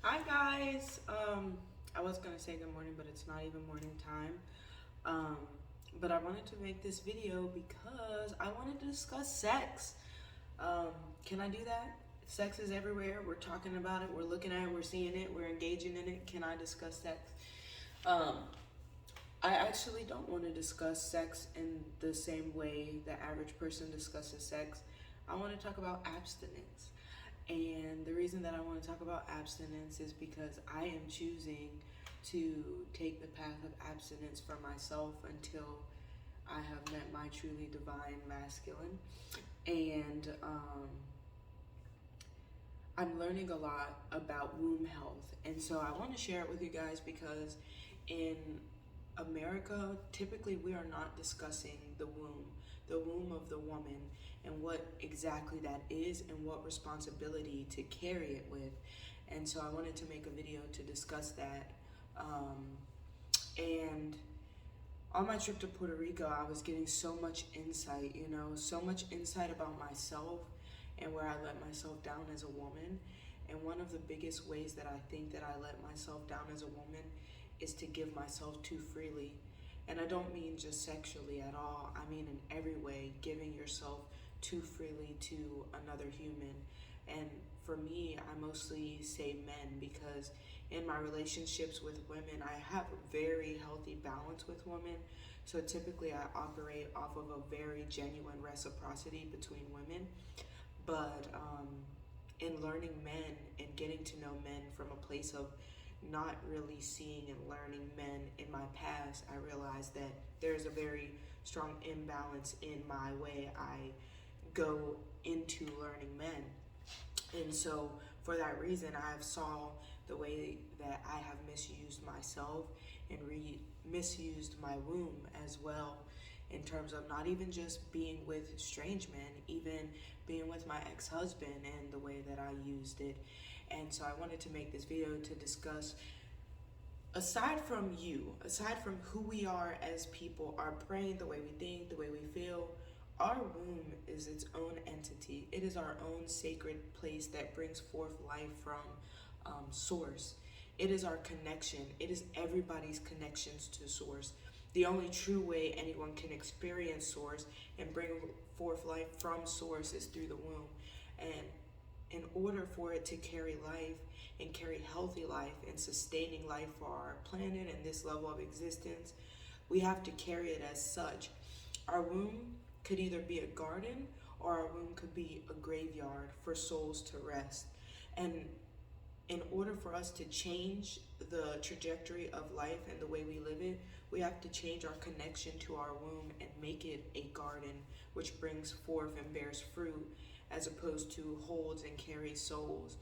Hi guys. I was gonna say good morning, but it's not even morning time. Um, but I wanted to make this video because I wanted to discuss sex. Um, can I do that? Sex is everywhere. We're talking about it. We're looking at it. We're seeing it. We're engaging in it. Can I discuss sex? Um, I actually don't want to discuss sex in the same way the average person discusses sex. I want to talk about abstinence. And the reason that I want to talk about abstinence is because I am choosing to take the path of abstinence for myself until I have met my truly divine masculine. And I'm learning a lot about womb health. And so I want to share it with you guys because in America, typically we are not discussing the womb of the woman, and what exactly that is and what responsibility to carry it with. And so I wanted to make a video to discuss that. And on my trip to Puerto Rico, I was getting so much insight, so much insight about myself and where I let myself down as a woman. And one of the biggest ways that I think that I let myself down as a woman is to give myself too freely. And I don't mean just sexually at all. I mean in every way, giving yourself too freely to another human. And for me, I mostly say men because in my relationships with women, I have a very healthy balance with women. So typically I operate off of a very genuine reciprocity between women. But in learning men and getting to know men from a place of not really seeing and learning men in my past, I realized that there's a very strong imbalance in my way I go into learning men. And so for that reason, I have saw the way that I have misused myself and misused my womb as well, in terms of not even just being with strange men, even being with my ex-husband and the way that I used it. And so I wanted to make this video to discuss, aside from who we are as people, our brain, the way we think, the way we feel, our womb is its own entity. It is our own sacred place that brings forth life from source. It is our connection. It is everybody's connections to source. The only true way anyone can experience source and bring forth life from source is through the womb. And in order for it to carry life and carry healthy life and sustaining life for our planet and this level of existence, we have to carry it as such. Our womb could either be a garden or our womb could be a graveyard for souls to rest. And in order for us to change the trajectory of life and the way we live it, we have to change our connection to our womb and make it a garden which brings forth and bears fruit, as opposed to holds and carries souls.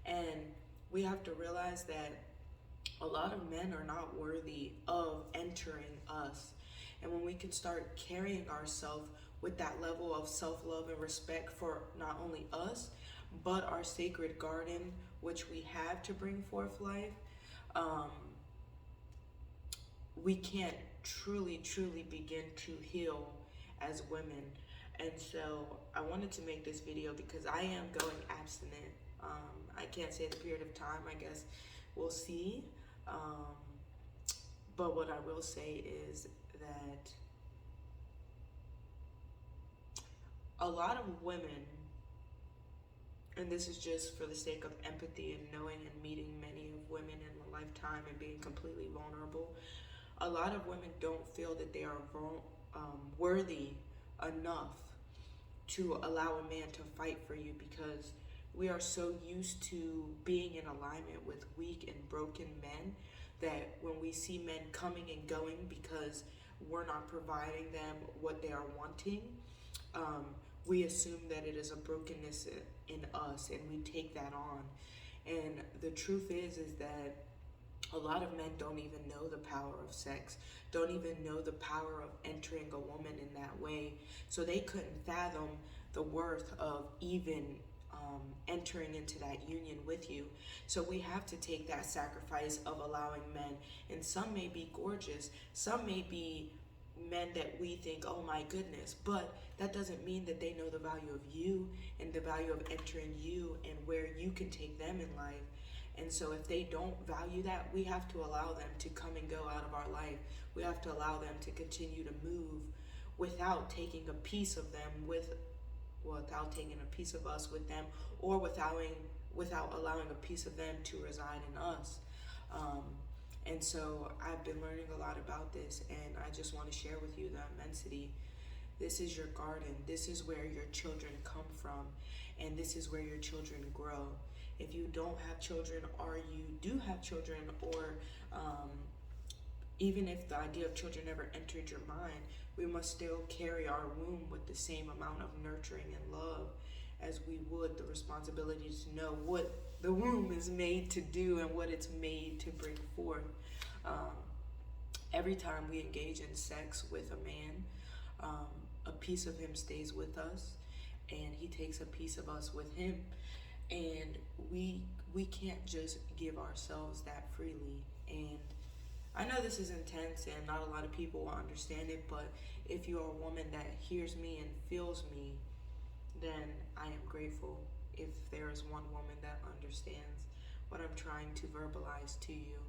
And we have to realize that a lot of men are not worthy of entering us. And when we can start carrying ourselves with that level of self-love and respect for not only us, but our sacred garden, which we have to bring forth life, um, we can't truly begin to heal as women. And so I wanted to make this video because I am going abstinent. I can't say the period of time, I guess we'll see. Um, but what I will say is that a lot of women, and this is just for the sake of empathy and knowing and meeting many of women in a lifetime and being completely vulnerable, a lot of women don't feel that they are worthy enough to allow a man to fight for you, because we are so used to being in alignment with weak and broken men that when we see men coming and going because we're not providing them what they are wanting, um, we assume that it is a brokenness in us and we take that on. And the truth is that a lot of men don't even know the power of sex, don't even know the power of entering a woman in that way. So they couldn't fathom the worth of even entering into that union with you. So we have to take that sacrifice of allowing men, and some may be gorgeous, some may be men that we think, oh my goodness, but that doesn't mean that they know the value of you and the value of entering you and where you can take them in life. And so if they don't value that, we have to allow them to come and go out of our life. We have to allow them to continue to move without taking a piece of them without taking a piece of us with them, or without allowing a piece of them to reside in us. And so I've been learning a lot about this, and I just want to share with you the immensity. This is your garden. This is where your children come from, and this is where your children grow. If you don't have children, or you do have children, or even if the idea of children never entered your mind, we must still carry our womb with the same amount of nurturing and love as we would the responsibility to know what the womb is made to do and what it's made to bring forth. Every time we engage in sex with a man, a piece of him stays with us, and he takes a piece of us with him. And we can't just give ourselves that freely. And I know this is intense and not a lot of people will understand it, but if you're a woman that hears me and feels me, then I am grateful if there is one woman that understands what I'm trying to verbalize to you.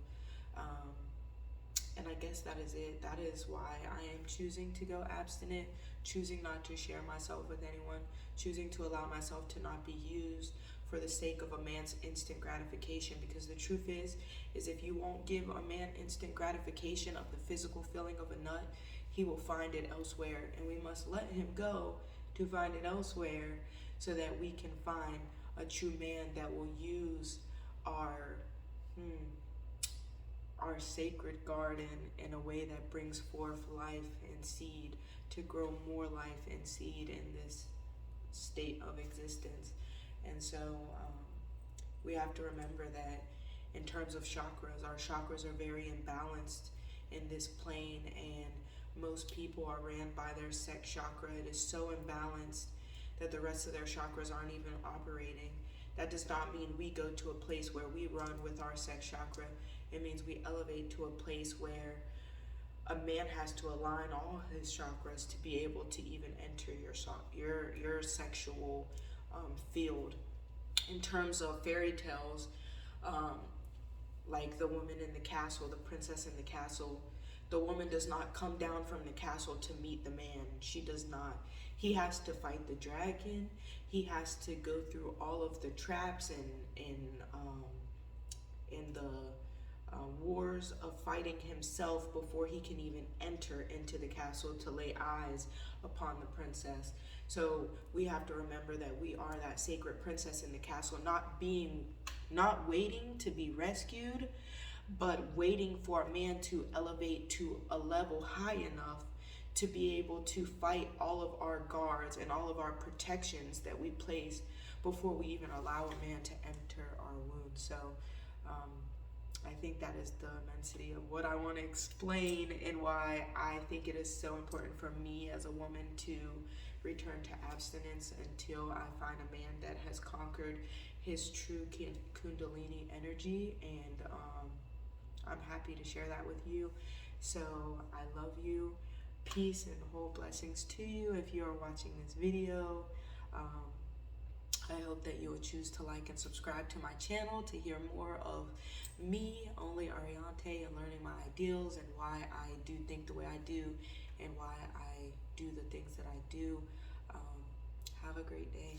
And I guess that is it. That is why I am choosing to go abstinent, choosing not to share myself with anyone, choosing to allow myself to not be used for the sake of a man's instant gratification. Because the truth is if you won't give a man instant gratification of the physical feeling of a nut, he will find it elsewhere, and we must let him go to find it elsewhere so that we can find a true man that will use our sacred garden in a way that brings forth life and seed, to grow more life and seed in this state of existence. And so we have to remember that in terms of chakras, our chakras are very imbalanced in this plane, and most people are ran by their sex chakra. It is so imbalanced that the rest of their chakras aren't even operating. That does not mean we go to a place where we run with our sex chakra. It means we elevate to a place where a man has to align all his chakras to be able to even enter your sexual field. In terms of fairy tales, like the woman in the castle, the princess in the castle, the woman does not come down from the castle to meet the man. She does not. He has to fight the dragon. He has to go through all of the traps and in the wars of fighting himself before he can even enter into the castle to lay eyes upon the princess. So we have to remember that we are that sacred princess in the castle, not waiting to be rescued, but waiting for a man to elevate to a level high enough to be able to fight all of our guards and all of our protections that we place before we even allow a man to enter our wound. So I think that is the immensity of what I want to explain, and why I think it is so important for me as a woman to return to abstinence until I find a man that has conquered his true Kundalini energy. And I'm happy to share that with you. So I love you. Peace and whole blessings to you if you are watching this video. I hope that you will choose to like and subscribe to my channel to hear more of me, Only.Ariante, and learning my ideals and why I do think the way I do and why I do the things that I do. Have a great day.